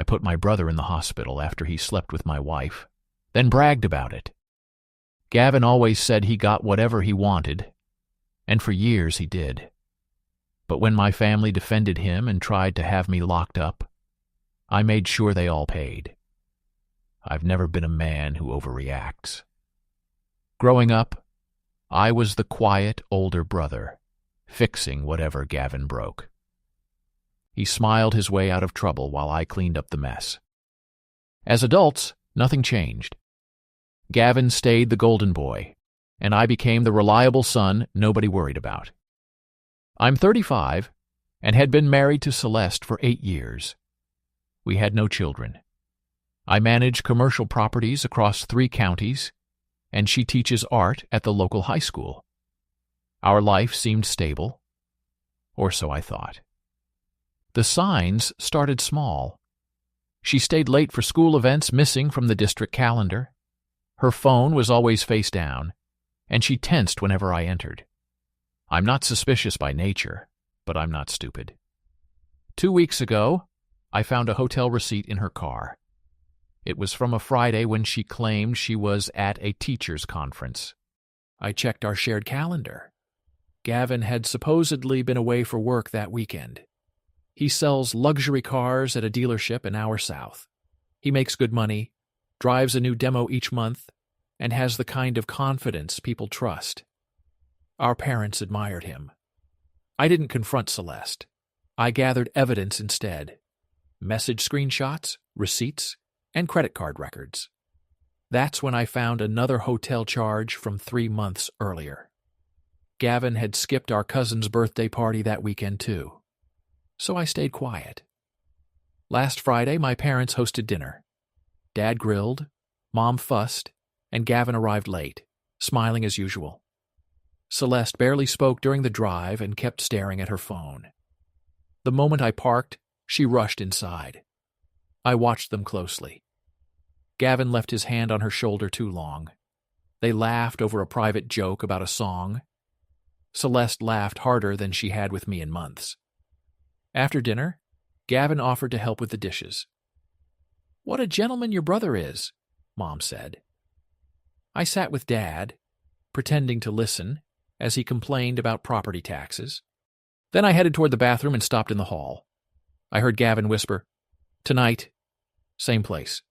put my brother in the hospital after he slept with my wife, then bragged about it. Gavin always said he got whatever he wanted, and for years he did. But when my family defended him and tried to have me locked up, I made sure they all paid. I've never been a man who overreacts. Growing up, I was the quiet older brother, fixing whatever Gavin broke. He smiled his way out of trouble while I cleaned up the mess. As adults, nothing changed. Gavin stayed the golden boy, and I became the reliable son nobody worried about. I'm 35 and had been married to Celeste for 8 years. We had no children. I manage commercial properties across 3 counties, and she teaches art at the local high school. Our life seemed stable, or so I thought. The signs started small. She stayed late for school events, missing from the district calendar. Her phone was always face down, and she tensed whenever I entered. I'm not suspicious by nature, but I'm not stupid. 2 weeks ago, I found a hotel receipt in her car. It was from a Friday when she claimed she was at a teacher's conference. I checked our shared calendar. Gavin had supposedly been away for work that weekend. He sells luxury cars at a dealership an hour south. He makes good money, drives a new demo each month, and has the kind of confidence people trust. Our parents admired him. I didn't confront Celeste. I gathered evidence instead. Message screenshots, receipts, and credit card records. That's when I found another hotel charge from 3 months earlier. Gavin had skipped our cousin's birthday party that weekend too. So I stayed quiet. Last Friday, my parents hosted dinner. Dad grilled, Mom fussed, and Gavin arrived late, smiling as usual. Celeste barely spoke during the drive and kept staring at her phone. The moment I parked, she rushed inside. I watched them closely. Gavin left his hand on her shoulder too long. They laughed over a private joke about a song. Celeste laughed harder than she had with me in months. After dinner, Gavin offered to help with the dishes. "What a gentleman your brother is," Mom said. I sat with Dad, pretending to listen, as he complained about property taxes. Then I headed toward the bathroom and stopped in the hall. I heard Gavin whisper, "Tonight, same place."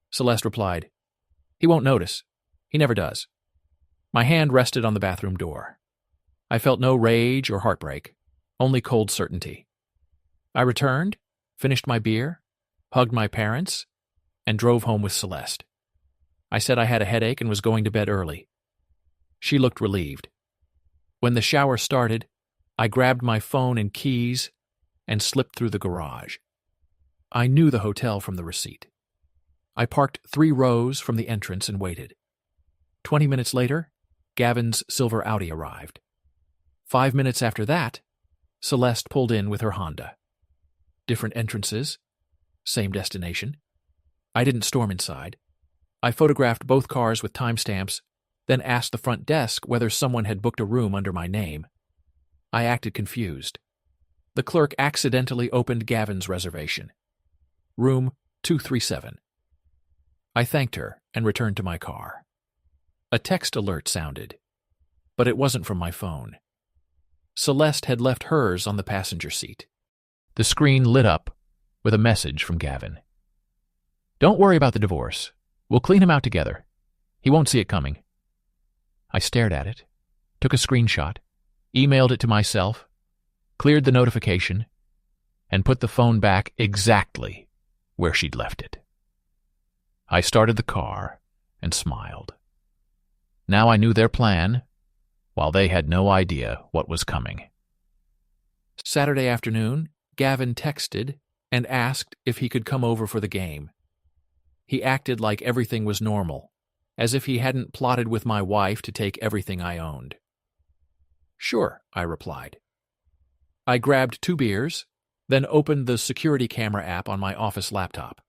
Celeste replied, "He won't notice. He never does." My hand rested on the bathroom door. I felt no rage or heartbreak, only cold certainty. I returned, finished my beer, hugged my parents, and drove home with Celeste. I said I had a headache and was going to bed early. She looked relieved. When the shower started, I grabbed my phone and keys and slipped through the garage. I knew the hotel from the receipt. I parked 3 rows from the entrance and waited. 20 minutes later, Gavin's silver Audi arrived. 5 minutes after that, Celeste pulled in with her Honda. Different entrances, same destination. I didn't storm inside. I photographed both cars with timestamps, then asked the front desk whether someone had booked a room under my name. I acted confused. The clerk accidentally opened Gavin's reservation. Room 237. I thanked her and returned to my car. A text alert sounded, but it wasn't from my phone. Celeste had left hers on the passenger seat. The screen lit up with a message from Gavin. "Don't worry about the divorce. We'll clean him out together. He won't see it coming." I stared at it, took a screenshot, emailed it to myself, cleared the notification, and put the phone back exactly where she'd left it. I started the car and smiled. Now I knew their plan, while they had no idea what was coming. Saturday afternoon, Gavin texted and asked if he could come over for the game. He acted like everything was normal, as if he hadn't plotted with my wife to take everything I owned. "Sure," I replied. I grabbed 2 beers, then opened the security camera app on my office laptop.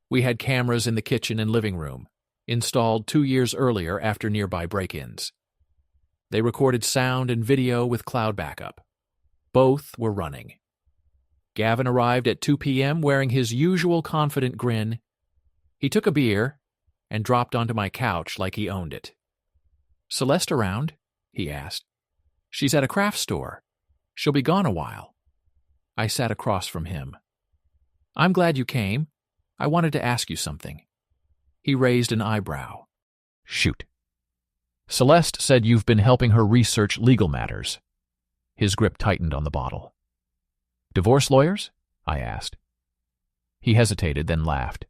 We had cameras in the kitchen and living room, installed 2 years earlier after nearby break-ins. They recorded sound and video with cloud backup. Both were running. Gavin arrived at 2 p.m. wearing his usual confident grin. He took a beer and dropped onto my couch like he owned it. "Celeste around?" he asked. "She's at a craft store. She'll be gone a while." I sat across from him. "I'm glad you came. I wanted to ask you something." He raised an eyebrow. "Shoot." "Celeste said you've been helping her research legal matters." His grip tightened on the bottle. "Divorce lawyers?" I asked. He hesitated, then laughed.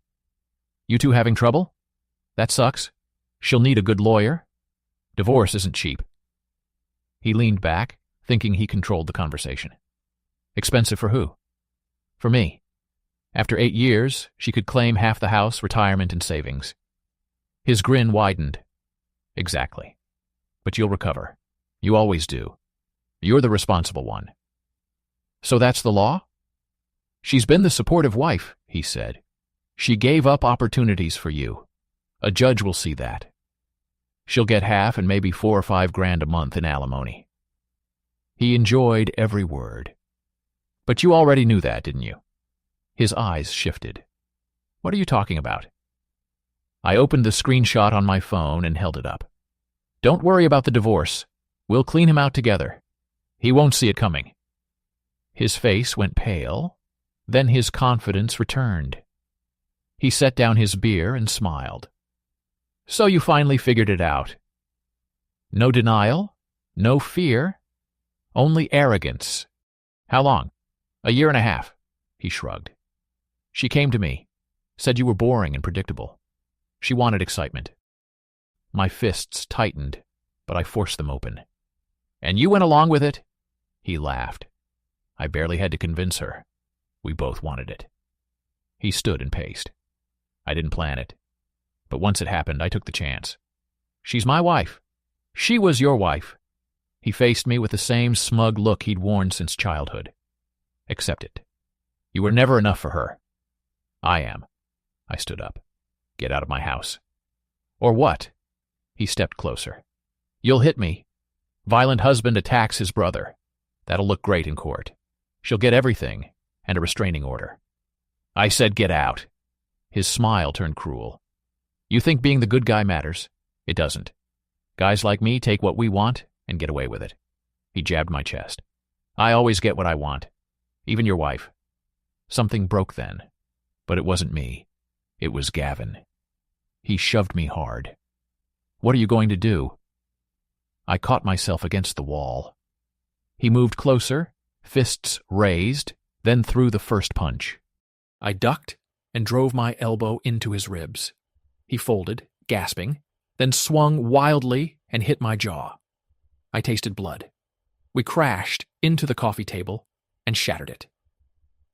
"You two having trouble? That sucks. She'll need a good lawyer. Divorce isn't cheap." He leaned back, thinking he controlled the conversation. "Expensive for who?" "For me. After 8 years, she could claim half the house, retirement, and savings." His grin widened. "Exactly. But you'll recover. You always do. You're the responsible one." "So that's the law?" "She's been the supportive wife," he said. "She gave up opportunities for you. A judge will see that. She'll get half and maybe $4 or $5 grand a month in alimony." He enjoyed every word. "But you already knew that, didn't you?" His eyes shifted. "What are you talking about?" I opened the screenshot on my phone and held it up. "Don't worry about the divorce. We'll clean him out together. He won't see it coming." His face went pale, then his confidence returned. He set down his beer and smiled. "So you finally figured it out." No denial, no fear, only arrogance. "How long?" "1.5 years," he shrugged. "She came to me, said you were boring and predictable. She wanted excitement." My fists tightened, but I forced them open. "And you went along with it?" He laughed. "I barely had to convince her. We both wanted it." He stood and paced. "I didn't plan it. But once it happened, I took the chance. She's my wife. She was your wife." He faced me with the same smug look he'd worn since childhood. "Accept it. You were never enough for her." "I am." I stood up. "Get out of my house." "Or what?" He stepped closer. "You'll hit me. Violent husband attacks his brother. That'll look great in court. She'll get everything, and a restraining order." I said, "Get out." His smile turned cruel. "You think being the good guy matters? It doesn't. Guys like me take what we want and get away with it." He jabbed my chest. "I always get what I want. Even your wife." Something broke then, but it wasn't me. It was Gavin. He shoved me hard. "What are you going to do?" I caught myself against the wall. He moved closer, fists raised, then threw the first punch. I ducked and drove my elbow into his ribs. He folded, gasping, then swung wildly and hit my jaw. I tasted blood. We crashed into the coffee table and shattered it.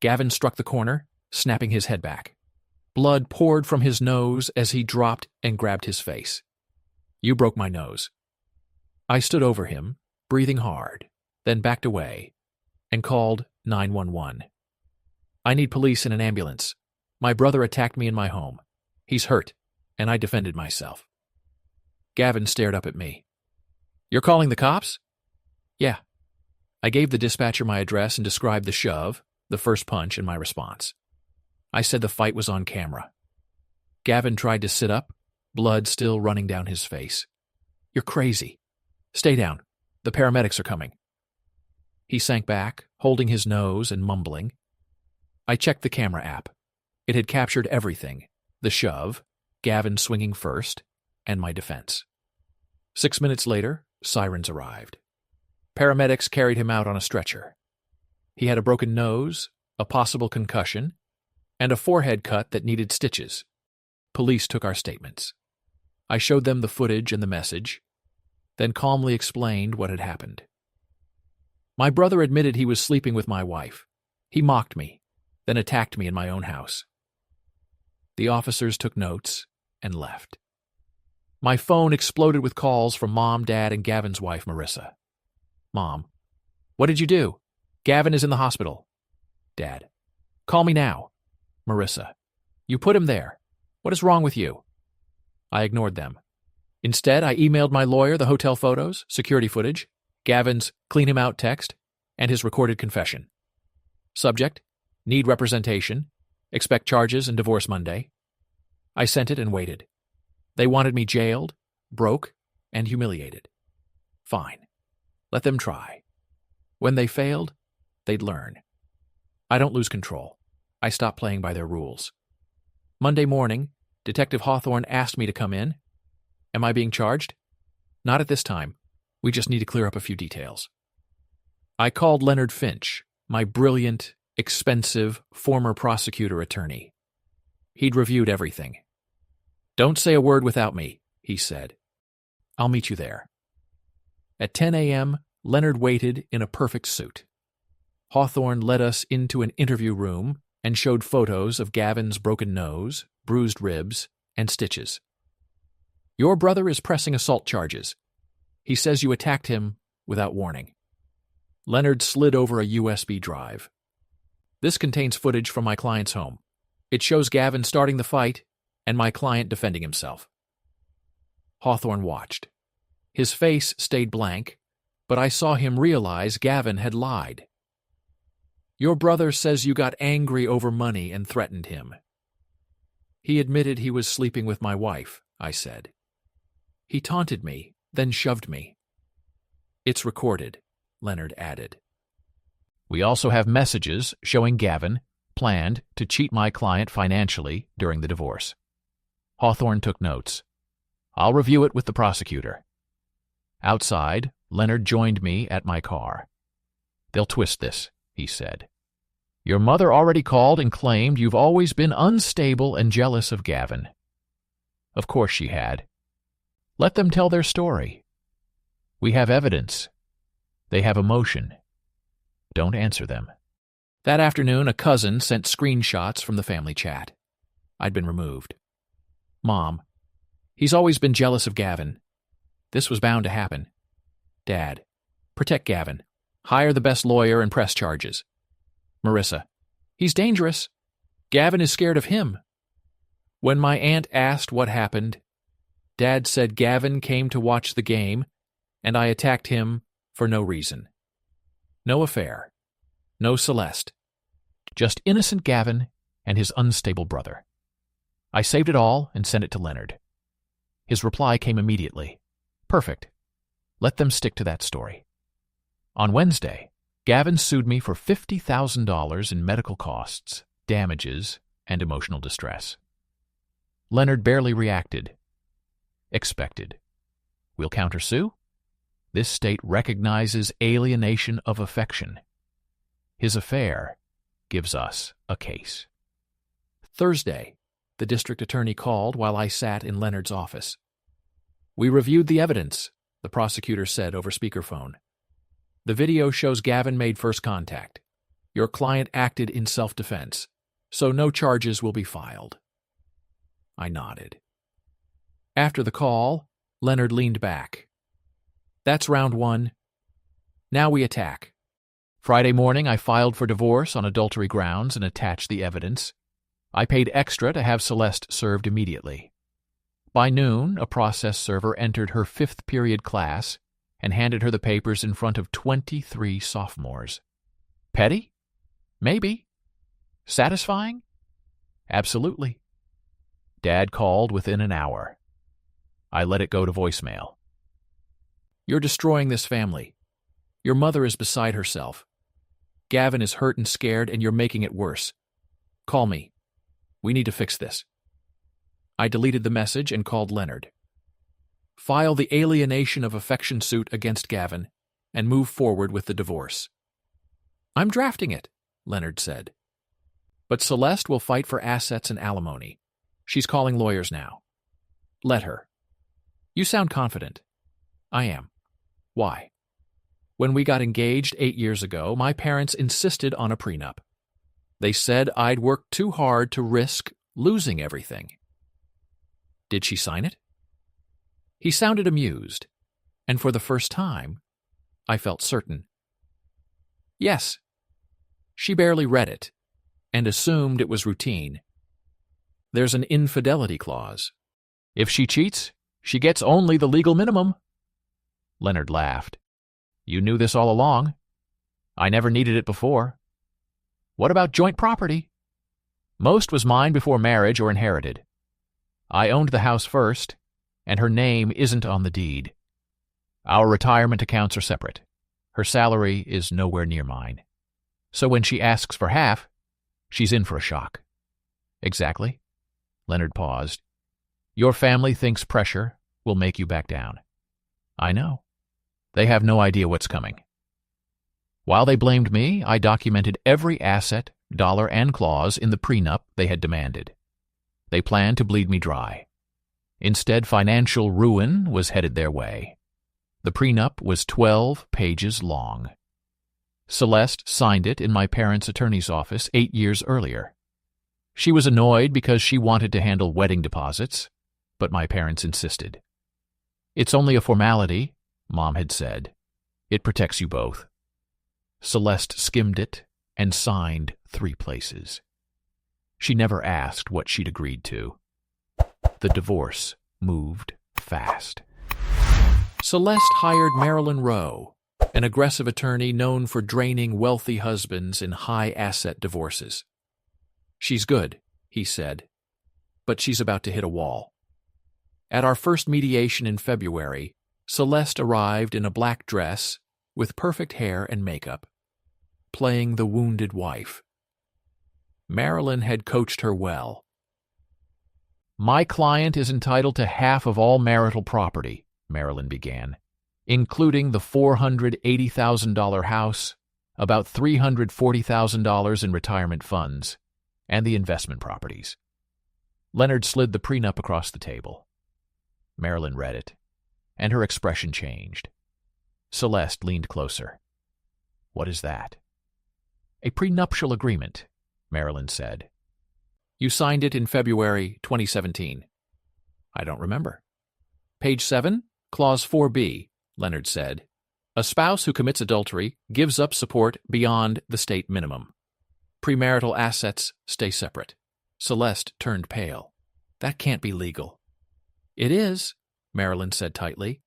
Gavin struck the corner, snapping his head back. Blood poured from his nose as he dropped and grabbed his face. "You broke my nose." I stood over him, breathing hard, then backed away, and called 911. "I need police and an ambulance. My brother attacked me in my home. He's hurt, and I defended myself." Gavin stared up at me. "You're calling the cops?" "Yeah." I gave the dispatcher my address and described the shove, the first punch, and my response. I said the fight was on camera. Gavin tried to sit up, blood still running down his face. "You're crazy. Stay down. The paramedics are coming." He sank back, holding his nose and mumbling. I checked the camera app. It had captured everything: the shove, Gavin swinging first, and my defense. 6 minutes later, sirens arrived. Paramedics carried him out on a stretcher. He had a broken nose, a possible concussion, and a forehead cut that needed stitches. Police took our statements. I showed them the footage and the message, then calmly explained what had happened. My brother admitted he was sleeping with my wife. He mocked me, then attacked me in my own house. The officers took notes and left. My phone exploded with calls from Mom, Dad, and Gavin's wife, Marissa. Mom: "What did you do? Gavin is in the hospital." Dad: "Call me now." Marissa: "You put him there. What is wrong with you?" I ignored them. Instead, I emailed my lawyer the hotel photos, security footage, Gavin's "clean him out" text, and his recorded confession. Subject: Need representation. Expect charges and divorce Monday. I sent it and waited. They wanted me jailed, broke, and humiliated. Fine. Let them try. When they failed, they'd learn. I don't lose control. I stop playing by their rules. Monday morning, Detective Hawthorne asked me to come in. Am I being charged? Not at this time. We just need to clear up a few details. I called Leonard Finch, my brilliant, expensive, former prosecutor attorney. He'd reviewed everything. Don't say a word without me, he said. I'll meet you there. At 10 a.m., Leonard waited in a perfect suit. Hawthorne led us into an interview room and showed photos of Gavin's broken nose, bruised ribs, and stitches. Your brother is pressing assault charges. He says you attacked him without warning. Leonard slid over a USB drive. This contains footage from my client's home. It shows Gavin starting the fight and my client defending himself. Hawthorne watched. His face stayed blank, but I saw him realize Gavin had lied. Your brother says you got angry over money and threatened him. He admitted he was sleeping with my wife, I said. He taunted me, then shoved me. It's recorded, Leonard added. We also have messages showing Gavin planned to cheat my client financially during the divorce. Hawthorne took notes. I'll review it with the prosecutor. Outside, Leonard joined me at my car. They'll twist this, he said. Your mother already called and claimed you've always been unstable and jealous of Gavin. Of course she had. Let them tell their story. We have evidence. They have emotion. Don't answer them. That afternoon, a cousin sent screenshots from the family chat. I'd been removed. Mom, he's always been jealous of Gavin. This was bound to happen. Dad, protect Gavin. Hire the best lawyer and press charges. Marissa, he's dangerous. Gavin is scared of him. When my aunt asked what happened, Dad said Gavin came to watch the game, and I attacked him for no reason. No affair. No Celeste. Just innocent Gavin and his unstable brother. I saved it all and sent it to Leonard. His reply came immediately. Perfect. Let them stick to that story. On Wednesday, Gavin sued me for $50,000 in medical costs, damages, and emotional distress. Leonard barely reacted. Expected. We'll countersue? This state recognizes alienation of affection. His affair gives us a case. Thursday, the district attorney called while I sat in Leonard's office. We reviewed the evidence, the prosecutor said over speakerphone. The video shows Gavin made first contact. Your client acted in self-defense, so no charges will be filed. I nodded. After the call, Leonard leaned back. That's round one. Now we attack. Friday morning, I filed for divorce on adultery grounds and attached the evidence. I paid extra to have Celeste served immediately. By noon, a process server entered her 5th period class and handed her the papers in front of 23 sophomores. Petty? Maybe. Satisfying? Absolutely. Dad called within an hour. I let it go to voicemail. You're destroying this family. Your mother is beside herself. Gavin is hurt and scared, and you're making it worse. Call me. We need to fix this. I deleted the message and called Leonard. File the alienation of affection suit against Gavin and move forward with the divorce. I'm drafting it, Leonard said. But Celeste will fight for assets and alimony. She's calling lawyers now. Let her. You sound confident. I am. Why? When we got engaged 8 years ago, my parents insisted on a prenup. They said I'd worked too hard to risk losing everything. Did she sign it? He sounded amused, and for the first time, I felt certain. Yes. She barely read it, and assumed it was routine. There's an infidelity clause. If she cheats, she gets only the legal minimum. Leonard laughed. You knew this all along. I never needed it before. What about joint property? Most was mine before marriage or inherited. I owned the house first, and her name isn't on the deed. Our retirement accounts are separate. Her salary is nowhere near mine. So when she asks for half, she's in for a shock. Exactly. Leonard paused. Your family thinks pressure will make you back down. I know. They have no idea what's coming. While they blamed me, I documented every asset, dollar, and clause in the prenup they had demanded. They planned to bleed me dry. Instead, financial ruin was headed their way. The prenup was 12 pages long. Celeste signed it in my parents' attorney's office 8 years earlier. She was annoyed because she wanted to handle wedding deposits, but my parents insisted. It's only a formality, Mom had said. It protects you both. Celeste skimmed it and signed 3 places. She never asked what she'd agreed to. The divorce moved fast. Celeste hired Marilyn Rowe, an aggressive attorney known for draining wealthy husbands in high-asset divorces. She's good, he said, but she's about to hit a wall. At our first mediation in February, Celeste arrived in a black dress with perfect hair and makeup, playing the wounded wife. Marilyn had coached her well. My client is entitled to half of all marital property, Marilyn began, including the $480,000 house, about $340,000 in retirement funds, and the investment properties. Leonard slid the prenup across the table. Marilyn read it, and her expression changed. Celeste leaned closer. What is that? A prenuptial agreement, Marilyn said. You signed it in February 2017. I don't remember. Page 7, Clause 4B, Leonard said. A spouse who commits adultery gives up support beyond the state minimum. Premarital assets stay separate. Celeste turned pale. That can't be legal. It is, Marilyn said tightly.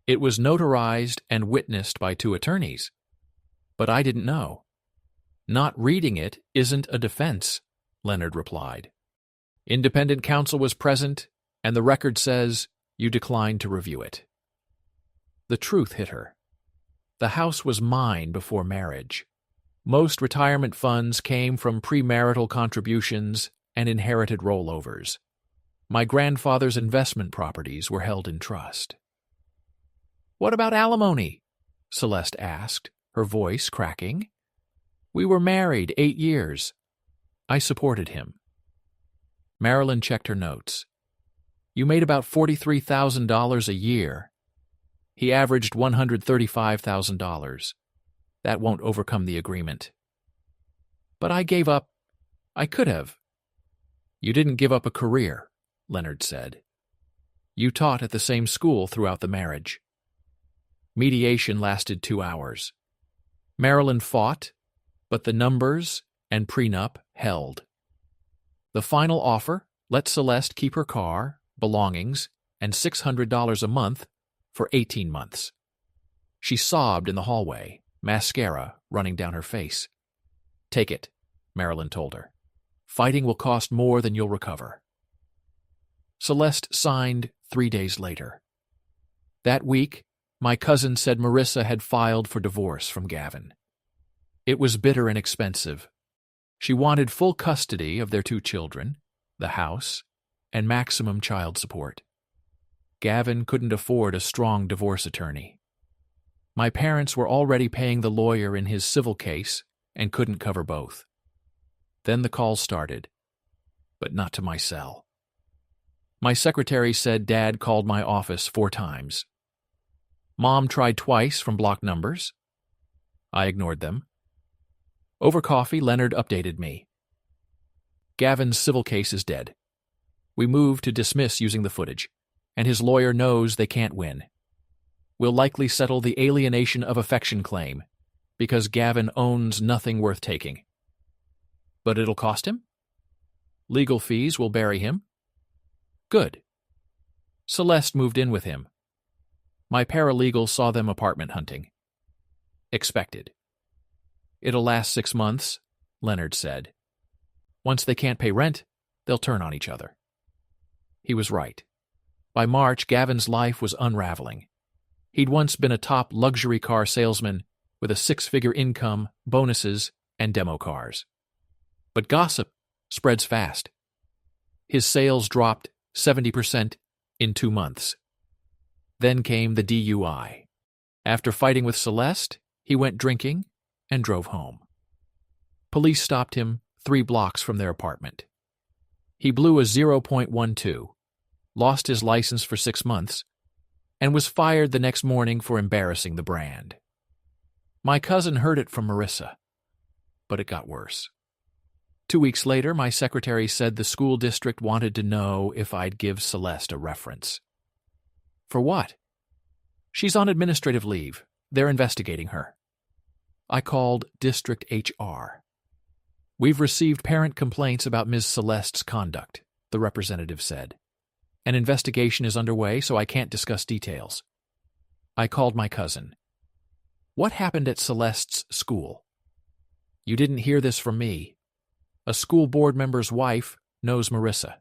It was notarized and witnessed by 2 attorneys. But I didn't know. Not reading it isn't a defense, Leonard replied. Independent counsel was present, and the record says you declined to review it. The truth hit her. The house was mine before marriage. Most retirement funds came from premarital contributions and inherited rollovers. My grandfather's investment properties were held in trust. What about alimony? Celeste asked, her voice cracking. We were married 8 years. I supported him. Marilyn checked her notes. You made about $43,000 a year. He averaged $135,000. That won't overcome the agreement. But I gave up. I could have. You didn't give up a career, Leonard said. You taught at the same school throughout the marriage. Mediation lasted 2 hours. Marilyn fought, but the numbers and prenup held. The final offer let Celeste keep her car, belongings, and $600 a month for 18 months. She sobbed in the hallway, mascara running down her face. Take it, Marilyn told her. Fighting will cost more than you'll recover. Celeste signed 3 days later. That week, my cousin said Marissa had filed for divorce from Gavin. It was bitter and expensive. She wanted full custody of their 2 children, the house, and maximum child support. Gavin couldn't afford a strong divorce attorney. My parents were already paying the lawyer in his civil case and couldn't cover both. Then the calls started, but not to my cell. My secretary said Dad called my office 4 times. Mom tried twice from blocked numbers. I ignored them. Over coffee, Leonard updated me. Gavin's civil case is dead. We moved to dismiss using the footage, and his lawyer knows they can't win. We'll likely settle the alienation of affection claim, because Gavin owns nothing worth taking. But it'll cost him? Legal fees will bury him? Good. Celeste moved in with him. My paralegal saw them apartment hunting. Expected. It'll last 6 months, Leonard said. Once they can't pay rent, they'll turn on each other. He was right. By March, Gavin's life was unraveling. He'd once been a top luxury car salesman with a six-figure income, bonuses, and demo cars. But gossip spreads fast. His sales dropped 70% in 2 months. Then came the DUI. After fighting with Celeste, he went drinking and drove home. Police stopped him 3 blocks from their apartment. He blew a 0.12, lost his license for 6 months, and was fired the next morning for embarrassing the brand. My cousin heard it from Marissa, but it got worse. 2 weeks later, my secretary said the school district wanted to know if I'd give Celeste a reference. For what? She's on administrative leave. They're investigating her. I called district HR. We've received parent complaints about Ms. Celeste's conduct, the representative said. An investigation is underway, so I can't discuss details. I called my cousin. What happened at Celeste's school? You didn't hear this from me. A school board member's wife knows Marissa.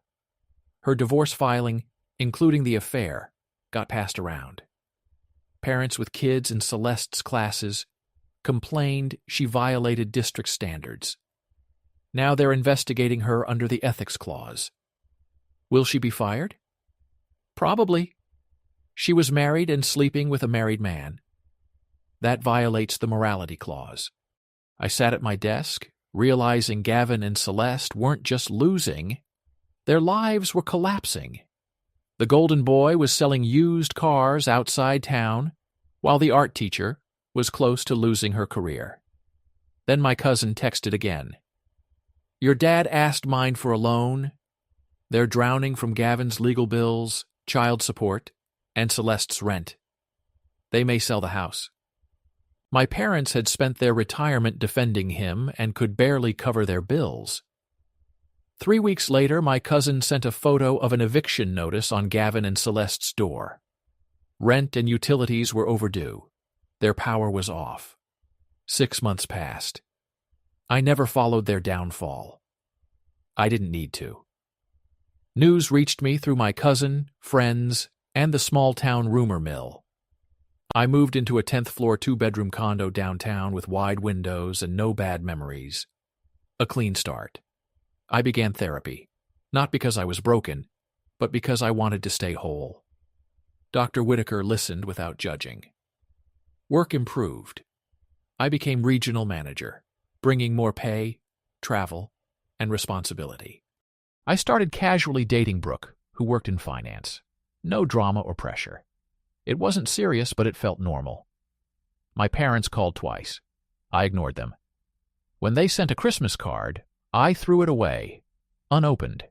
Her divorce filing, including the affair, got passed around. Parents with kids in Celeste's classes complained she violated district standards. Now they're investigating her under the ethics clause. Will she be fired? Probably. She was married and sleeping with a married man. That violates the morality clause. I sat at my desk, realizing Gavin and Celeste weren't just losing, their lives were collapsing. The golden boy was selling used cars outside town, while the art teacher was close to losing her career. Then my cousin texted again. Your dad asked mine for a loan. They're drowning from Gavin's legal bills, child support, and Celeste's rent. They may sell the house. My parents had spent their retirement defending him and could barely cover their bills. 3 weeks later, my cousin sent a photo of an eviction notice on Gavin and Celeste's door. Rent and utilities were overdue. Their power was off. 6 months passed. I never followed their downfall. I didn't need to. News reached me through my cousin, friends, and the small-town rumor mill. I moved into a 10th-floor 2-bedroom condo downtown with wide windows and no bad memories. A clean start. I began therapy, not because I was broken, but because I wanted to stay whole. Dr. Whitaker listened without judging. Work improved. I became regional manager, bringing more pay, travel, and responsibility. I started casually dating Brooke, who worked in finance. No drama or pressure. It wasn't serious, but it felt normal. My parents called twice. I ignored them. When they sent a Christmas card, I threw it away, unopened.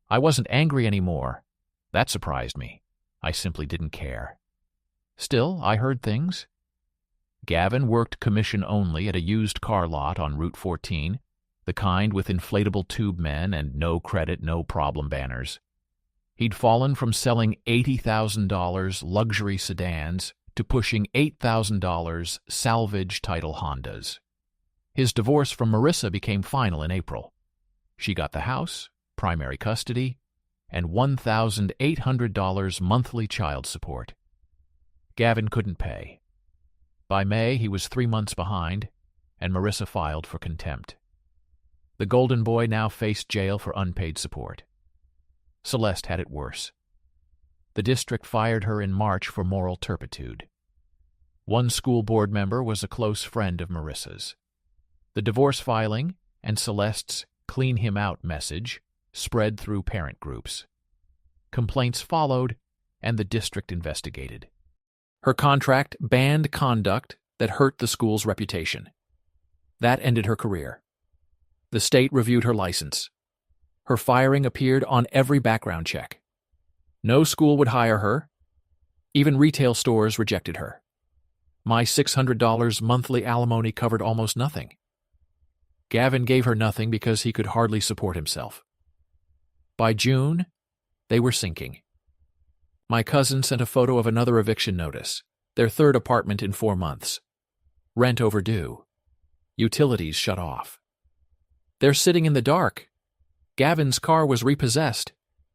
I wasn't angry anymore. That surprised me. I simply didn't care. Still, I heard things. Gavin worked commission only at a used car lot on Route 14, the kind with inflatable tube men and no credit, no problem banners. He'd fallen from selling $80,000 luxury sedans to pushing $8,000 salvage title Hondas. His divorce from Marissa became final in April. She got the house, primary custody, and $1,800 monthly child support. Gavin couldn't pay. By May, he was 3 months behind, and Marissa filed for contempt. The golden boy now faced jail for unpaid support. Celeste had it worse. The district fired her in March for moral turpitude. One school board member was a close friend of Marissa's. The divorce filing and Celeste's clean him out message spread through parent groups. Complaints followed, and the district investigated. Her contract banned conduct that hurt the school's reputation. That ended her career. The state reviewed her license. Her firing appeared on every background check. No school would hire her. Even retail stores rejected her. My $600 monthly alimony covered almost nothing. Gavin gave her nothing because he could hardly support himself. By June, they were sinking. My cousin sent a photo of another eviction notice, their third apartment in 4 months. Rent overdue. Utilities shut off. They're sitting in the dark. Gavin's car was repossessed,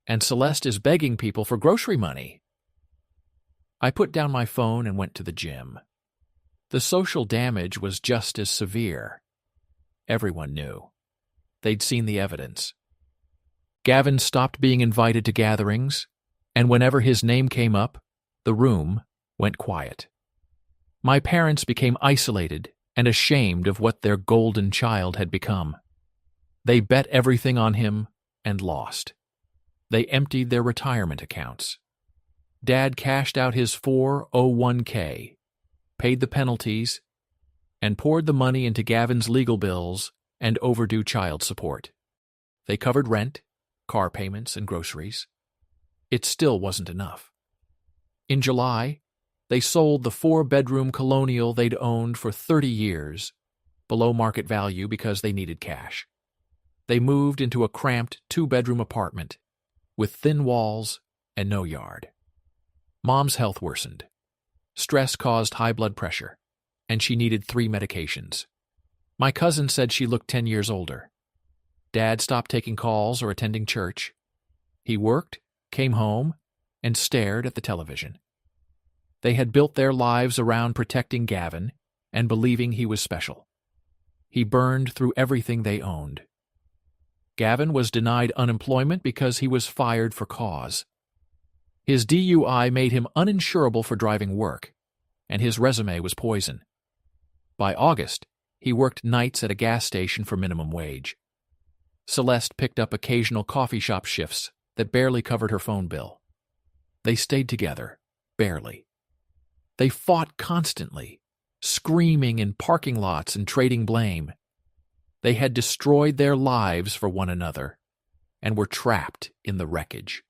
and Celeste is begging people for grocery money. I put down my phone and went to the gym. The social damage was just as severe. Everyone knew. They'd seen the evidence. Gavin stopped being invited to gatherings, and whenever his name came up, the room went quiet. My parents became isolated and ashamed of what their golden child had become. They bet everything on him and lost. They emptied their retirement accounts. Dad cashed out his 401k, paid the penalties, and poured the money into Gavin's legal bills and overdue child support. They covered rent, car payments, and groceries. It still wasn't enough. In July, they sold the 4-bedroom colonial they'd owned for 30 years, below market value because they needed cash. They moved into a cramped 2-bedroom apartment with thin walls and no yard. Mom's health worsened. Stress caused high blood pressure, and she needed 3 medications. My cousin said she looked 10 years older. Dad stopped taking calls or attending church. He worked, came home, and stared at the television. They had built their lives around protecting Gavin and believing he was special. He burned through everything they owned. Gavin was denied unemployment because he was fired for cause. His DUI made him uninsurable for driving work, and his resume was poison. By August, he worked nights at a gas station for minimum wage. Celeste picked up occasional coffee shop shifts that barely covered her phone bill. They stayed together, barely. They fought constantly, screaming in parking lots and trading blame. They had destroyed their lives for one another and were trapped in the wreckage.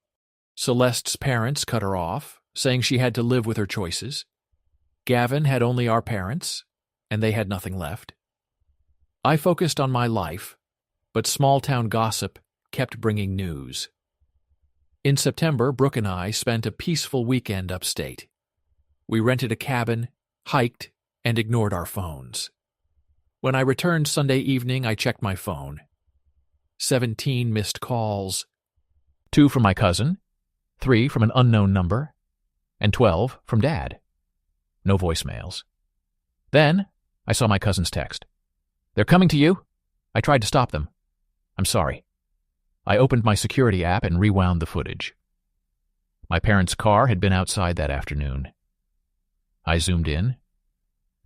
Celeste's parents cut her off, saying she had to live with her choices. Gavin had only our parents, and they had nothing left. I focused on my life, but small-town gossip kept bringing news. In September, Brooke and I spent a peaceful weekend upstate. We rented a cabin, hiked, and ignored our phones. When I returned Sunday evening, I checked my phone. 17 missed calls. 2 from my cousin, 3 from an unknown number, and 12 from Dad. No voicemails. Then I saw my cousin's text. "They're coming to you. I tried to stop them. I'm sorry." I opened my security app and rewound the footage. My parents' car had been outside that afternoon. I zoomed in.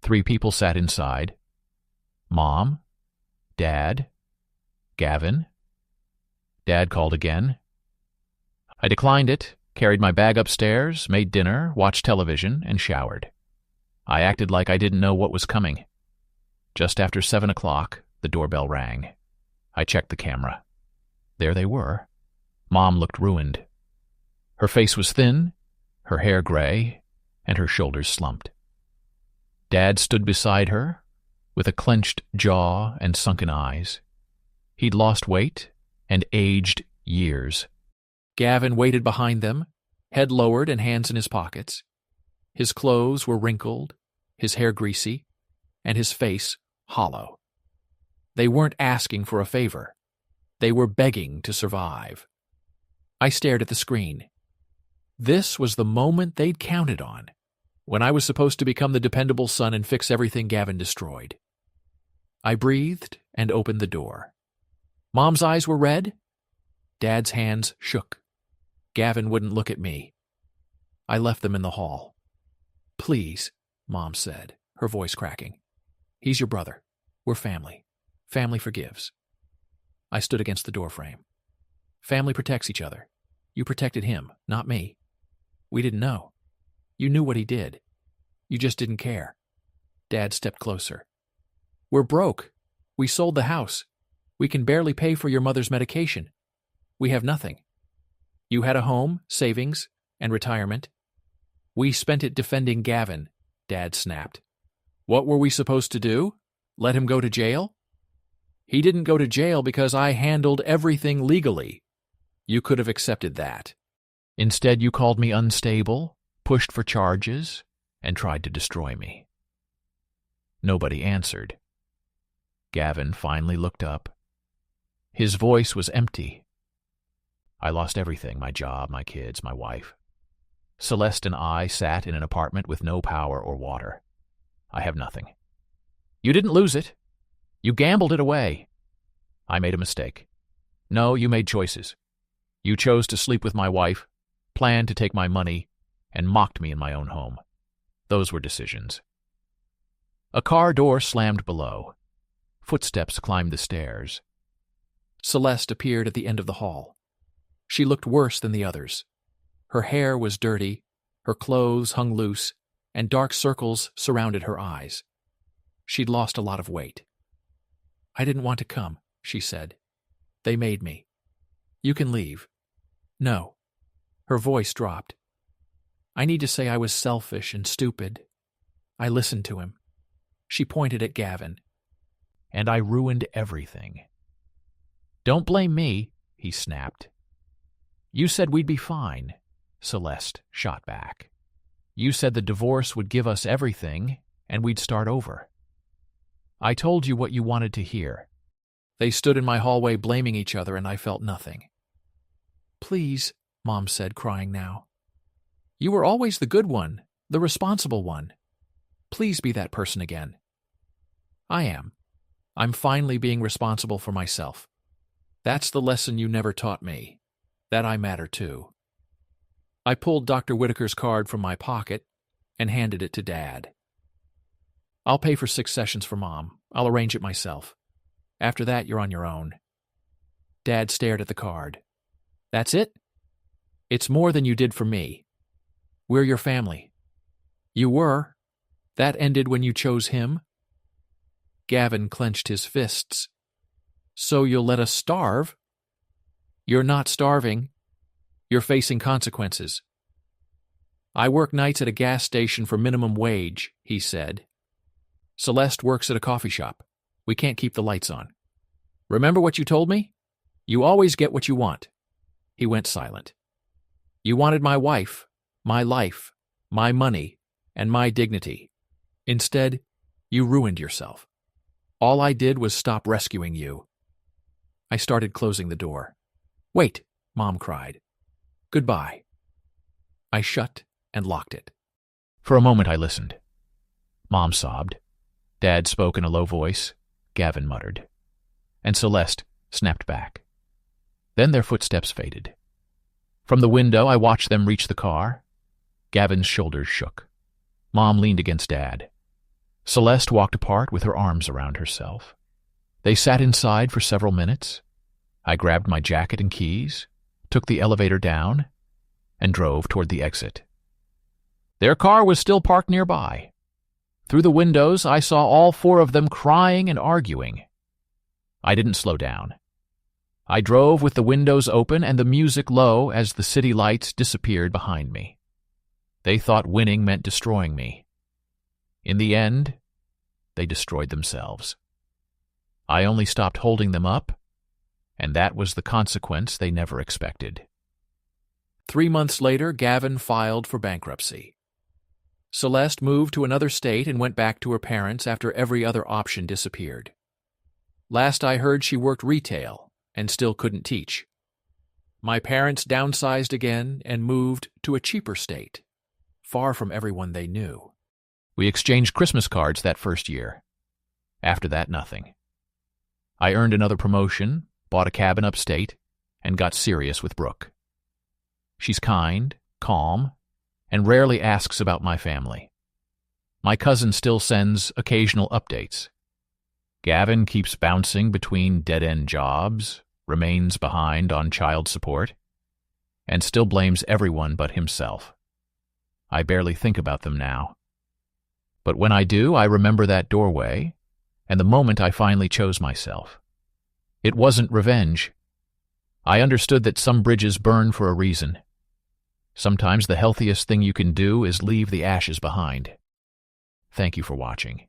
3 people sat inside. Mom, Dad, Gavin. Dad called again. I declined it, carried my bag upstairs, made dinner, watched television, and showered. I acted like I didn't know what was coming. Just after 7 o'clock, the doorbell rang. I checked the camera. There they were. Mom looked ruined. Her face was thin, her hair gray, and her shoulders slumped. Dad stood beside her, with a clenched jaw and sunken eyes. He'd lost weight and aged years. Gavin waited behind them, head lowered and hands in his pockets. His clothes were wrinkled, his hair greasy, and his face hollow. They weren't asking for a favor. They were begging to survive. I stared at the screen. This was the moment they'd counted on, when I was supposed to become the dependable son and fix everything Gavin destroyed. I breathed and opened the door. Mom's eyes were red. Dad's hands shook. Gavin wouldn't look at me. I left them in the hall. "Please," Mom said, her voice cracking. "He's your brother. We're family. Family forgives." I stood against the doorframe. Family protects each other. You protected him, not me. We didn't know. You knew what he did. You just didn't care. Dad stepped closer. "We're broke. We sold the house. We can barely pay for your mother's medication. We have nothing. You had a home, savings, and retirement. We spent it defending Gavin," Dad snapped. "What were we supposed to do? Let him go to jail?" "He didn't go to jail because I handled everything legally. You could have accepted that. Instead, you called me unstable, pushed for charges, and tried to destroy me." Nobody answered. Gavin finally looked up. His voice was empty. I lost everything, my job, my kids, my wife. Celeste and I sat in an apartment with no power or water. I have nothing. You didn't lose it. You gambled it away. I made a mistake. No, you made choices. You chose to sleep with my wife, planned to take my money, and mocked me in my own home. Those were decisions. A car door slammed below. Footsteps climbed the stairs. Celeste appeared at the end of the hall. She looked worse than the others. Her hair was dirty, her clothes hung loose, and dark circles surrounded her eyes. She'd lost a lot of weight. I didn't want to come, she said. They made me. You can leave. No. Her voice dropped. I need to say I was selfish and stupid. I listened to him. She pointed at Gavin. And I ruined everything. Don't blame me, he snapped. You said we'd be fine, Celeste shot back. You said the divorce would give us everything, and we'd start over. I told you what you wanted to hear. They stood in my hallway blaming each other, and I felt nothing. Please, Mom said, crying now. You were always the good one, the responsible one. Please be that person again. I am. I'm finally being responsible for myself. That's the lesson you never taught me, that I matter too. I pulled Dr. Whitaker's card from my pocket and handed it to Dad. I'll pay for 6 sessions for Mom. I'll arrange it myself. After that, you're on your own. Dad stared at the card. That's it? It's more than you did for me. We're your family. You were. That ended when you chose him. Gavin clenched his fists. So you'll let us starve? You're not starving. You're facing consequences. I work nights at a gas station for minimum wage, he said. Celeste works at a coffee shop. We can't keep the lights on. Remember what you told me? You always get what you want. He went silent. You wanted my wife, my life, my money, and my dignity. Instead, you ruined yourself. All I did was stop rescuing you. I started closing the door. Wait, Mom cried. Goodbye. I shut and locked it. For a moment I listened. Mom sobbed. Dad spoke in a low voice. Gavin muttered. And Celeste snapped back. Then their footsteps faded. From the window I watched them reach the car. Gavin's shoulders shook. Mom leaned against Dad. Celeste walked apart with her arms around herself. They sat inside for several minutes. I grabbed my jacket and keys, took the elevator down, and drove toward the exit. Their car was still parked nearby. Through the windows, I saw all 4 of them crying and arguing. I didn't slow down. I drove with the windows open and the music low as the city lights disappeared behind me. They thought winning meant destroying me. In the end, they destroyed themselves. I only stopped holding them up, and that was the consequence they never expected. 3 months later, Gavin filed for bankruptcy. Celeste moved to another state and went back to her parents after every other option disappeared. Last I heard, she worked retail and still couldn't teach. My parents downsized again and moved to a cheaper state, far from everyone they knew. We exchanged Christmas cards that first year. After that, nothing. I earned another promotion, bought a cabin upstate, and got serious with Brooke. She's kind, calm, and rarely asks about my family. My cousin still sends occasional updates. Gavin keeps bouncing between dead-end jobs, remains behind on child support, and still blames everyone but himself. I barely think about them now. But when I do, I remember that doorway and the moment I finally chose myself. It wasn't revenge. I understood that some bridges burn for a reason. Sometimes the healthiest thing you can do is leave the ashes behind. Thank you for watching.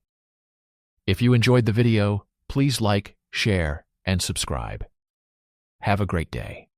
If you enjoyed the video, please like, share, and subscribe. Have a great day.